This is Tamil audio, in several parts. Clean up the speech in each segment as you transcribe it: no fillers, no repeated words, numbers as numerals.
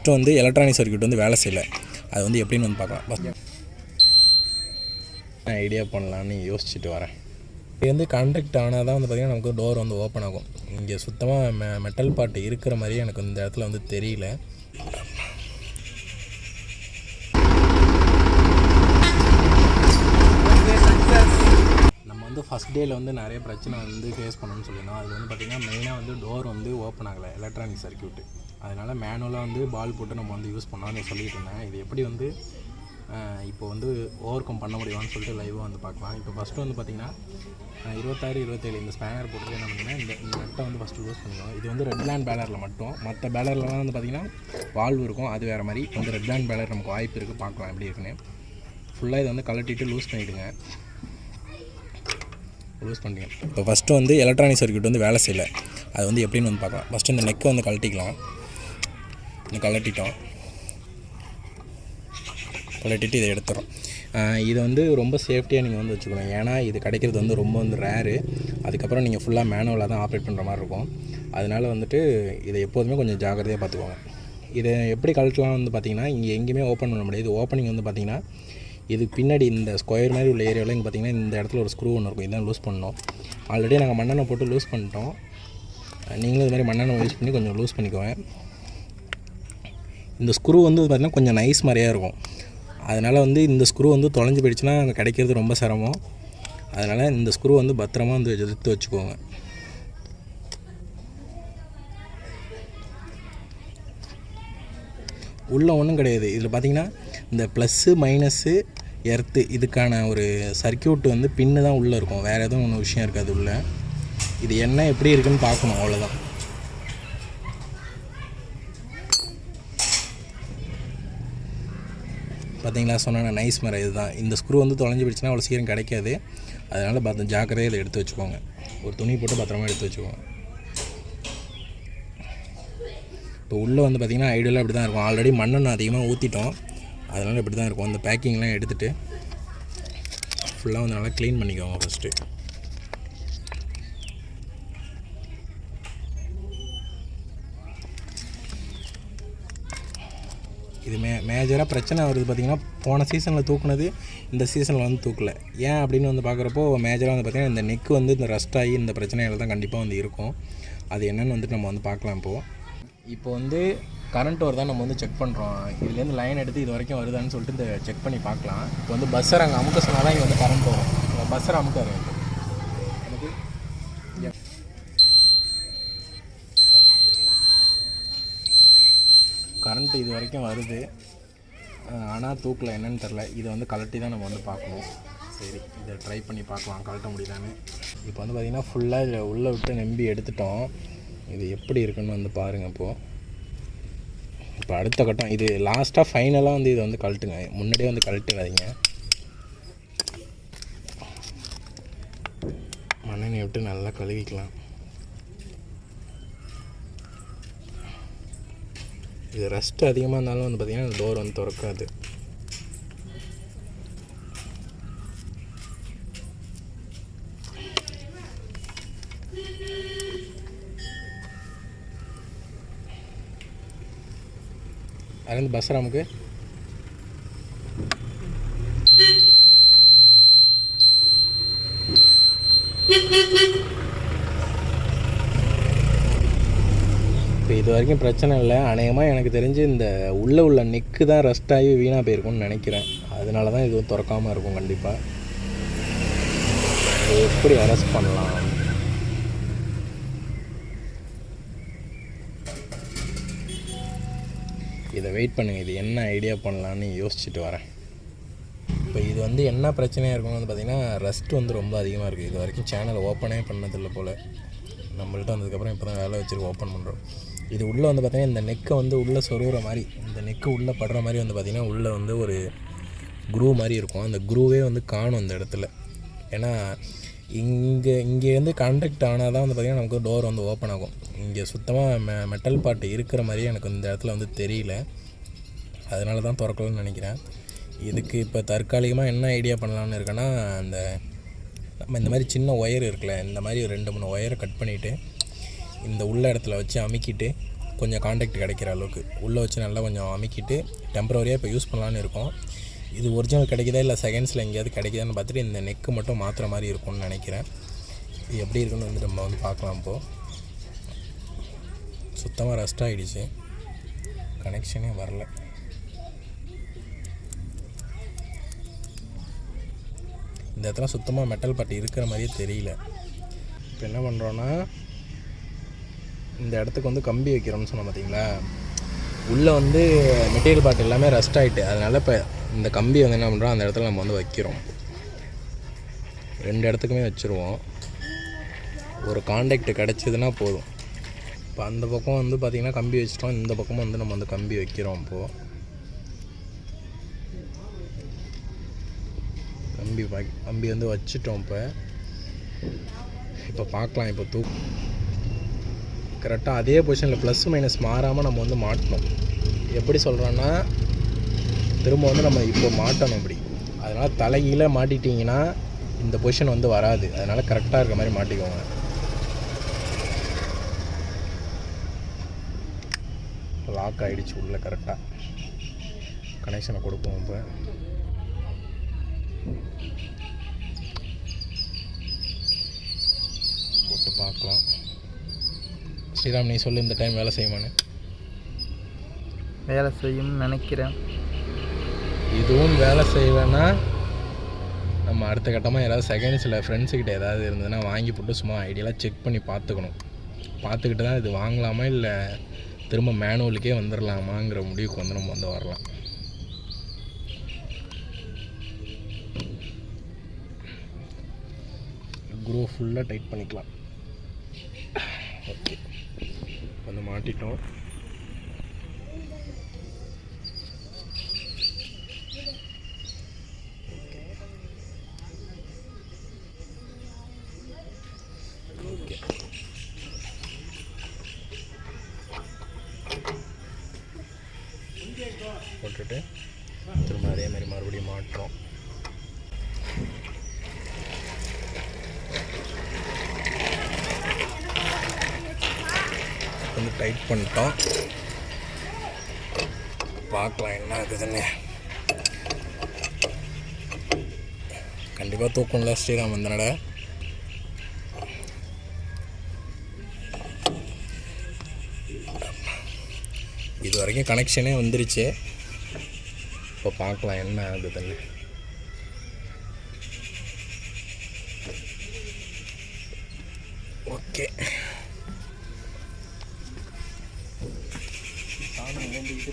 ஃபஸ்ட்டு வந்து எலக்ட்ரானிக் சர்க்யூட் வந்து வேலை செய்யலை. அது வந்து எப்படின்னு வந்து பார்க்கலாம். நான் ஐடியா பண்ணலான்னு யோசிச்சுட்டு வரேன். இது வந்து கண்டக்ட் ஆனால் தான் வந்து பார்த்திங்கன்னா நமக்கு டோர் வந்து ஓப்பன் ஆகும். இங்கே சுத்தமாக மெட்டல் பார்ட் இருக்கிற மாதிரியே எனக்கு இந்த இடத்துல வந்து தெரியல. நம்ம வந்து ஃபஸ்ட் டேயில் வந்து நிறைய பிரச்சனை வந்து ஃபேஸ் பண்ணணும்னு சொல்லியிருந்தோம். அது வந்து பார்த்திங்கன்னா மெயினாக வந்து டோர் வந்து ஓப்பன் ஆகலை, எலக்ட்ரானிக் சர்க்யூட்டு. அதனால் மேனுவலாக வந்து பால் போட்டு நம்ம வந்து யூஸ் பண்ணோன்னு சொல்லிட்டு இருந்தேன். இது எப்படி வந்து இப்போ வந்து ஓவர் கம் பண்ண முடியுமான்னு சொல்லிட்டு லைவாக வந்து பார்க்கலாம். இப்போ ஃபஸ்ட்டு வந்து பார்த்திங்கன்னா 26, 27 இந்த ஸ்பேனர் போட்டு என்ன பண்ணிங்கன்னா இந்த நட்டை வந்து ஃபஸ்ட்டு யூஸ் பண்ணுவோம். இது வந்து ரெட் லேண்ட் பேலரில் மட்டும், மற்ற பேலர்லாம் வந்து பார்த்திங்கன்னா வால்வ் இருக்கும், அது வேறு மாதிரி. வந்து ரெட் லேண்ட் பேலர் நமக்கு வாய்ப்பு இருக்குது, பார்க்கலாம் எப்படி இருக்குன்னு. ஃபுல்லாக இதை வந்து கழட்டிட்டு லூஸ் பண்ணிவிடுங்க. லூஸ் பண்ணிட்டீங்க. இப்போ ஃபஸ்ட்டு வந்து எலக்ட்ரானிக் சர்க்யூட் வந்து வேலை செய்யலை. அது வந்து எப்படின்னு வந்து பார்க்கலாம். ஃபஸ்ட்டு இந்த நெக்கை வந்து கழட்டிக்கலாம். இந்த கழட்டிட்டோம், கழட்டிட்டு இதை எடுத்துகிறோம். இதை வந்து ரொம்ப சேஃப்டியாக நீங்கள் வந்து வச்சுக்கணும். ஏன்னா இது கிடைக்கிறது வந்து ரொம்ப வந்து ரேரு. அதுக்கப்புறம் நீங்கள் ஃபுல்லாக மேனுவலாக தான் ஆப்ரேட் பண்ணுற மாதிரி இருக்கும். அதனால் வந்துட்டு இதை எப்போதுமே கொஞ்சம் ஜாக்கிரதையாக பார்த்துக்கோங்க. இதை எப்படி கழட்டலாம் வந்து பார்த்திங்கன்னா, இங்கே எங்கேயுமே ஓப்பன் பண்ண முடியாது. ஓப்பனிங் வந்து பார்த்திங்கன்னா இதுக்கு பின்னாடி இந்த ஸ்கொயர் மாதிரி உள்ள ஏரியாவில் இங்கே பார்த்திங்கன்னா இந்த இடத்துல ஒரு ஸ்க்ரூ ஒன்று இருக்கும். இதான் லூஸ் பண்ணணும். ஆல்ரெடி நாங்கள் மண்ணெண்ணெய் போட்டு லூஸ் பண்ணிட்டோம். நீங்களும் இது மாதிரி மண்ணெண்ணெய் யூஸ் பண்ணி கொஞ்சம் லூஸ் பண்ணிக்கோங்க. இந்த ஸ்க்ரூ வந்து பார்த்திங்கன்னா கொஞ்சம் நைஸ் மாதிரியாக இருக்கும். அதனால் வந்து இந்த ஸ்க்ரூ வந்து தொலைஞ்சு போயிடுச்சுன்னா அங்கே கிடைக்கிறது ரொம்ப சிரமம். அதனால் இந்த ஸ்க்ரூ வந்து பத்திரமா வந்து எடுத்து வச்சுக்கோங்க. உள்ளே ஒன்றும் கிடையாது. இதில் பார்த்திங்கன்னா இந்த ப்ளஸ்ஸு மைனஸ்ஸு எர்த்து இதுக்கான ஒரு சர்க்யூட் வந்து பின்னு தான் உள்ளே இருக்கும். வேறு எதுவும் ஒன்றும் விஷயம் இருக்காது உள்ளே. இது என்ன எப்படி இருக்குதுன்னு பார்க்கணும், அவ்வளோதான். பார்த்தீங்களா, சொன்ன நைஸ் மரம் இதுதான். இந்த ஸ்க்ரூ வந்து தொலைஞ்சு போயிடுச்சுன்னா அவ்வளோ சீக்கிரம் கிடைக்காது. அதனால் ஜாக்கிரதையாக இதை எடுத்து வச்சுக்கோங்க. ஒரு துணி போட்டு பத்திரமா எடுத்து வச்சுக்கோங்க. இப்போ உள்ளே வந்து பார்த்திங்கன்னா ஐடியலாக இப்படி தான் இருக்கும். ஆல்ரெடி மண்ணெண்ணெய் அதிகமாக ஊற்றிட்டோம், அதனால் இப்படி தான் இருக்கும். அந்த பேக்கிங்லாம் எடுத்துகிட்டு ஃபுல்லாக வந்து நல்லா க்ளீன் பண்ணிக்கோங்க ஃபஸ்ட்டு. இது மேஜராக பிரச்சனை வருது பார்த்திங்கன்னா, போன சீசனில் தூக்குனது இந்த சீசனில் வந்து தூக்கலை. ஏன் அப்படின்னு வந்து பார்க்குறப்போ மேஜராக வந்து பார்த்திங்கன்னா இந்த நெக்கு வந்து இந்த ரஸ்ட் ஆகி இந்த பிரச்சனைகள் தான் கண்டிப்பாக வந்து இருக்கும். அது என்னென்னு வந்துட்டு நம்ம வந்து பார்க்கலாம். இப்போ வந்து கரண்ட் வருதான் நம்ம வந்து செக் பண்ணுறோம். இதுலேருந்து லைன் எடுத்து இது வரைக்கும் வருதான்னு சொல்லிட்டு இந்த செக் பண்ணி பார்க்கலாம். இப்போ வந்து பஸ்ஸர் அங்கே அமுக்க சொன்னால் தான் இங்கே வந்து கரண்ட் வரும். பஸ்ஸர் அமுக்காரு எனக்கு. கரண்ட்டு இது வரைக்கும் வருது, ஆனால் தூக்கில் என்னன்னு தெரில. இதை வந்து கழட்டி தான் நம்ம வந்து பார்க்கணும். சரி, இதை ட்ரை பண்ணி பார்க்கலாம் கழட்ட முடியலான்னு. இப்போ வந்து பார்த்திங்கன்னா ஃபுல்லாக இதில் உள்ளே விட்டு நம்பி எடுத்துட்டோம். இது எப்படி இருக்குன்னு வந்து பாருங்கள். இப்போ அடுத்த கட்டம் இது லாஸ்ட்டாக ஃபைனலாக வந்து இதை வந்து கழட்டுங்க. முன்னாடியே வந்து கழட்டிடாதீங்க. மண்ணெண்ணெய் விட்டு நல்லா கழுவிக்கலாம். இது ரஸ்ட் அதிகமாக இருந்தாலும் வந்து பார்த்திங்கன்னா இந்த டோர் வந்து திறக்காது. அதுலேருந்து பஸ்ஸர் நமக்கு இப்போ இது வரைக்கும் பிரச்சனை இல்லை. அநேகமாக எனக்கு தெரிஞ்சு இந்த உள்ள நெக்கு தான் ரஸ்ட் ஆகி வீணாக போயிருக்கும்னு நினைக்கிறேன். அதனால தான் இது திறக்காமல் இருக்கும். கண்டிப்பாக இதை எப்படி அரெஸ்ட் பண்ணலாம்? இதை வெயிட் பண்ணுங்கள். இது என்ன ஐடியா பண்ணலான்னு யோசிச்சுட்டு வரேன். இப்போ இது வந்து என்ன பிரச்சனையாக இருக்கும்னு வந்து பார்த்திங்கன்னா ரஸ்ட் வந்து ரொம்ப அதிகமாக இருக்குது. இது வரைக்கும் சேனல் ஓப்பனே பண்ணதில்லை போல். நம்மள்ட்ட வந்ததுக்கப்புறம் இப்போ தான் வேலை வச்சுருக்கு ஓப்பன் பண்ணுறோம். இது உள்ளே வந்து பார்த்திங்கன்னா இந்த நெக்கை வந்து உள்ளே சொருகிற மாதிரி, இந்த நெக்கு உள்ளே படுற மாதிரி வந்து பார்த்திங்கன்னா உள்ளே வந்து ஒரு குரூ மாதிரி இருக்கும். அந்த குரூவே வந்து காணும் அந்த இடத்துல. ஏன்னா இங்கேருந்து கண்டக்ட் ஆனால் தான் வந்து பார்த்திங்கன்னா நமக்கு டோர் வந்து ஓப்பன் ஆகும். இங்கே சுத்தமாக மெட்டல் பார்ட் இருக்கிற மாதிரியே எனக்கு இந்த இடத்துல வந்து தெரியல. அதனால தான் திறக்கலன்னு நினைக்கிறேன். இதுக்கு இப்போ தற்காலிகமாக என்ன ஐடியா பண்ணலான்னு இருக்கேன்னா, நம்ம இந்த மாதிரி சின்ன ஒயர் இருக்குல்ல, இந்த மாதிரி 2-3 ஒயரை கட் பண்ணிவிட்டு இந்த உள்ள இடத்துல வச்சு அமுக்கிட்டு கொஞ்சம் காண்டாக்ட் கிடைக்கிற அளவுக்கு உள்ளே வச்சு நல்லா கொஞ்சம் அமுக்கிட்டு டெம்பரவரியாக இப்போ யூஸ் பண்ணலான்னு இருக்கோம். இது ஒரிஜினல் கிடைக்குதா இல்லை செகண்ட்ஸில் எங்கேயாவது கிடைக்குதான்னு பார்த்துட்டு இந்த நெக்கு மட்டும் மாற்றுற மாதிரி இருக்கும்னு நினைக்கிறேன். இது எப்படி இருக்குன்னு வந்து நம்ம வந்து பார்க்கலாம். இப்போது சுத்தமாக ரஸ்ட் ஆகிடுச்சு, கனெக்ஷனே வரல. இந்த இடத்துல சுத்தமாக மெட்டல் பட்டி இருக்கிற மாதிரியே தெரியல. இப்போ என்ன பண்ணுறோன்னா இந்த இடத்துக்கு வந்து கம்பி வைக்கிறோம்னு சொன்னோம் பார்த்தீங்களா, உள்ளே வந்து மெட்டீரியல் பார்ட் எல்லாமே ரஸ்ட் ஆகிட்டு, அதனால் இப்போ இந்த கம்பி வந்து என்ன பண்ணுறோம் அந்த இடத்துல நம்ம வந்து வைக்கிறோம். 2 இடத்துக்குமே வச்சுருவோம். ஒரு காண்டாக்ட் கிடச்சிதுன்னா போதும். இப்போ அந்த பக்கம் வந்து பார்த்திங்கன்னா கம்பி வச்சிட்டோம், இந்த பக்கமும் வந்து நம்ம வந்து கம்பி வைக்கிறோம். இப்போது கம்பி வந்து வச்சுட்டோம். இப்போ பார்க்கலாம். இப்போ கரெக்டாக அதே பொசிஷனில் ப்ளஸ் மைனஸ் மாறாமல் நம்ம வந்து மாட்டணும். எப்படி சொல்கிறோன்னா திரும்ப வந்து நம்ம இப்போ மாட்டணும் இப்படி. அதனால் தலைகீழ மாட்டிட்டிங்கன்னா இந்த பொசிஷன் வந்து வராது. அதனால் கரெக்டாக இருக்க மாதிரி மாட்டிக்கோங்க. லாக் ஆகிடுச்சு உள்ளே. கரெக்டாக கனெக்ஷனை கொடுப்போம். இப்போ போட்டு பார்க்கலாம். ஸ்ரீராம், நீ சொல்லு, இந்த டைம் வேலை செய்யுமான்னு. வேலை செய்யும்னு நினைக்கிறேன். இதுவும் வேலை செய்யலைன்னா நம்ம அடுத்த கட்டமாக யாராவது செகண்ட்ஸில் ஃப்ரெண்ட்ஸுக்கிட்ட ஏதாவது இருந்ததுன்னா வாங்கி போட்டு சும்மா ஐடியெல்லாம் செக் பண்ணி பார்த்துக்கணும். பார்த்துக்கிட்டு தான் இது வாங்கலாமா இல்லை திரும்ப மேனுவலுக்கே வந்துடலாமாங்கிற முடிவுக்கு வந்து நம்ம வந்து வரலாம். குரூ ஃபுல்லாக டைட் பண்ணிக்கலாம். ஓகே, வந்து மாட்டிட்டோம். ஓகே, போட்டுட்டு திரும்ப அதே மாதிரி மறுபடியும் மாட்டுறோம். வந்து டைட் பண்ணிட்டோம். பார்க்கலாம் என்ன ஆகுதுன்னு. கண்டிப்பாக தூக்கம்ல ஸ்ரீராம் வந்தனட. இது வரைக்கும் கனெக்ஷனே வந்துருச்சு. இப்போ பார்க்கலாம் என்ன ஆகுதுன்னு. ஓகே,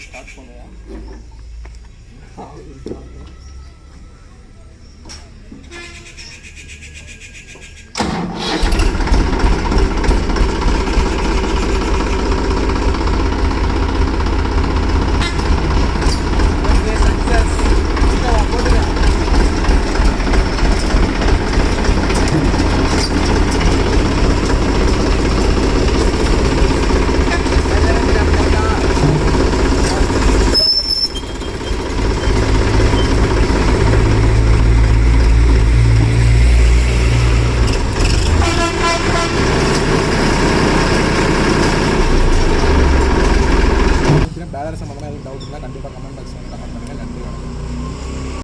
ஸ்டார்ட் பண்ணுவோம்.